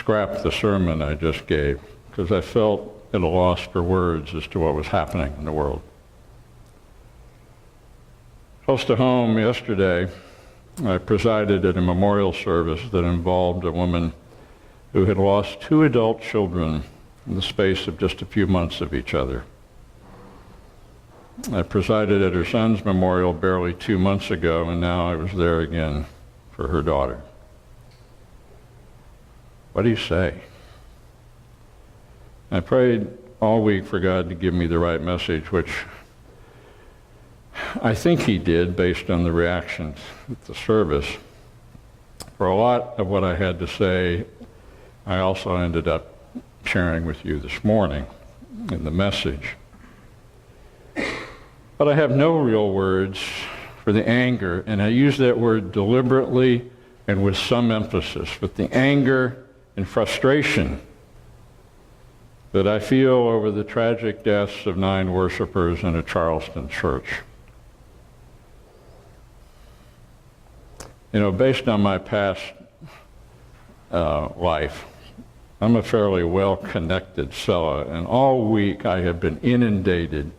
scrap the sermon I just gave because I felt at a loss for words as to what was happening in the world. Close to home yesterday, I presided at a memorial service that involved a woman who had lost 2 adult children in the space of just a few months of each other. I presided at her son's memorial barely 2 months ago, and now I was there again for her daughter. What do you say? I prayed all week for God to give me the right message, which I think he did based on the reactions at the service. For a lot of what I had to say, I also ended up sharing with you this morning in the message. But I have no real words for the anger, and I use that word deliberately and with some emphasis, but the anger and frustration that I feel over the tragic deaths of 9 worshipers in a Charleston church. You know, based on my past life, I'm a fairly well-connected fellow, and all week I have been inundated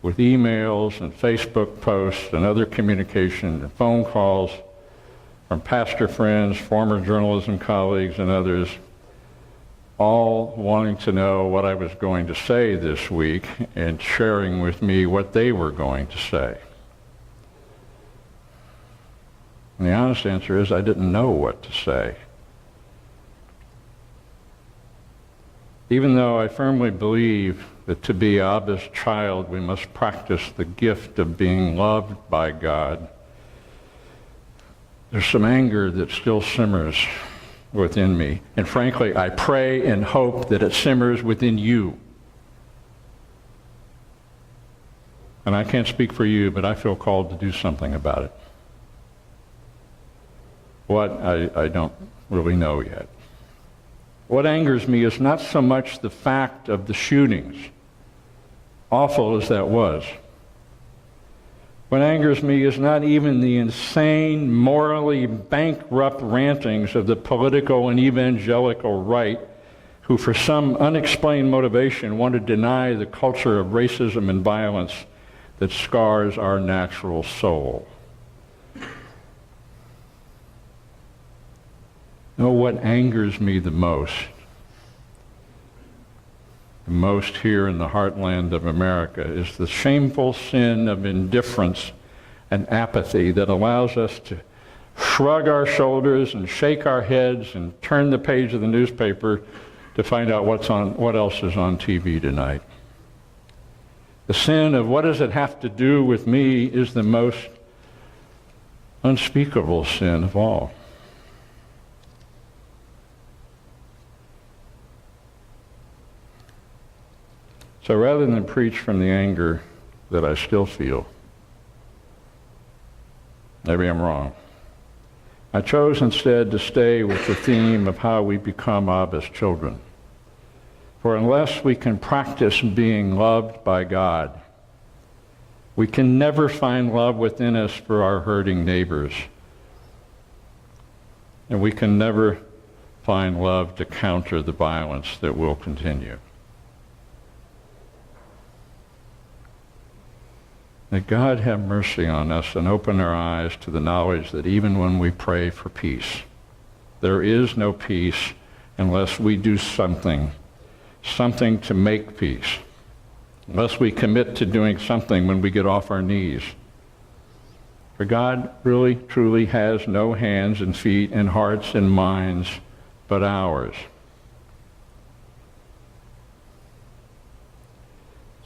with emails and Facebook posts and other communication and phone calls from pastor friends, former journalism colleagues, and others, all wanting to know what I was going to say this week and sharing with me what they were going to say. And the honest answer is I didn't know what to say. Even though I firmly believe that to be Abba's child, we must practice the gift of being loved by God, there's some anger that still simmers within me. And frankly, I pray and hope that it simmers within you. And I can't speak for you, but I feel called to do something about it. What, I don't really know yet. What angers me is not so much the fact of the shootings, awful as that was. What angers me is not even the insane, morally bankrupt rantings of the political and evangelical right, who for some unexplained motivation want to deny the culture of racism and violence that scars our natural soul. No, what angers me the most here in the heartland of America, is the shameful sin of indifference and apathy that allows us to shrug our shoulders and shake our heads and turn the page of the newspaper to find out what else is on TV tonight. The sin of what does it have to do with me is the most unspeakable sin of all. So rather than preach from the anger that I still feel, maybe I'm wrong, I chose instead to stay with the theme of how we become Abba's children. For unless we can practice being loved by God, we can never find love within us for our hurting neighbors. And we can never find love to counter the violence that will continue. May God have mercy on us and open our eyes to the knowledge that even when we pray for peace, there is no peace unless we do something to make peace, unless we commit to doing something when we get off our knees. For God really, truly has no hands and feet and hearts and minds but ours.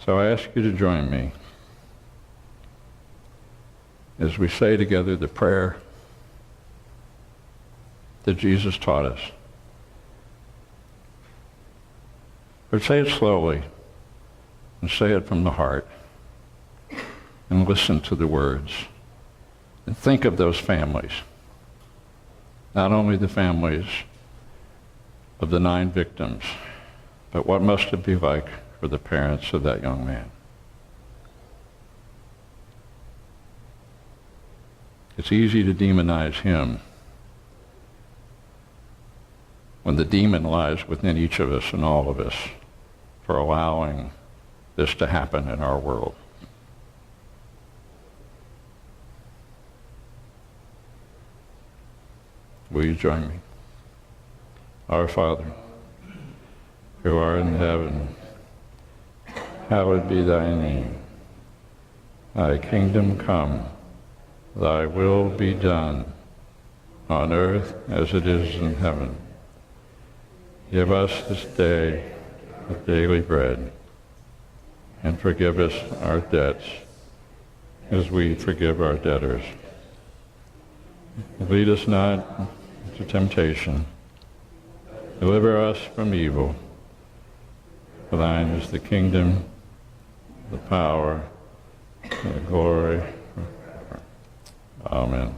So I ask you to join me as we say together the prayer that Jesus taught us. But say it slowly, and say it from the heart, and listen to the words, and think of those families, not only the families of the 9 victims, but what must it be like for the parents of that young man. It's easy to demonize him when the demon lies within each of us and all of us for allowing this to happen in our world. Will you join me? Our Father, who art in heaven, hallowed be thy name. Thy kingdom come, thy will be done, on earth as it is in heaven. Give us this day our daily bread, and forgive us our debts as we forgive our debtors. Lead us not into temptation. Deliver us from evil. For thine is the kingdom, the power, and the glory. Amen.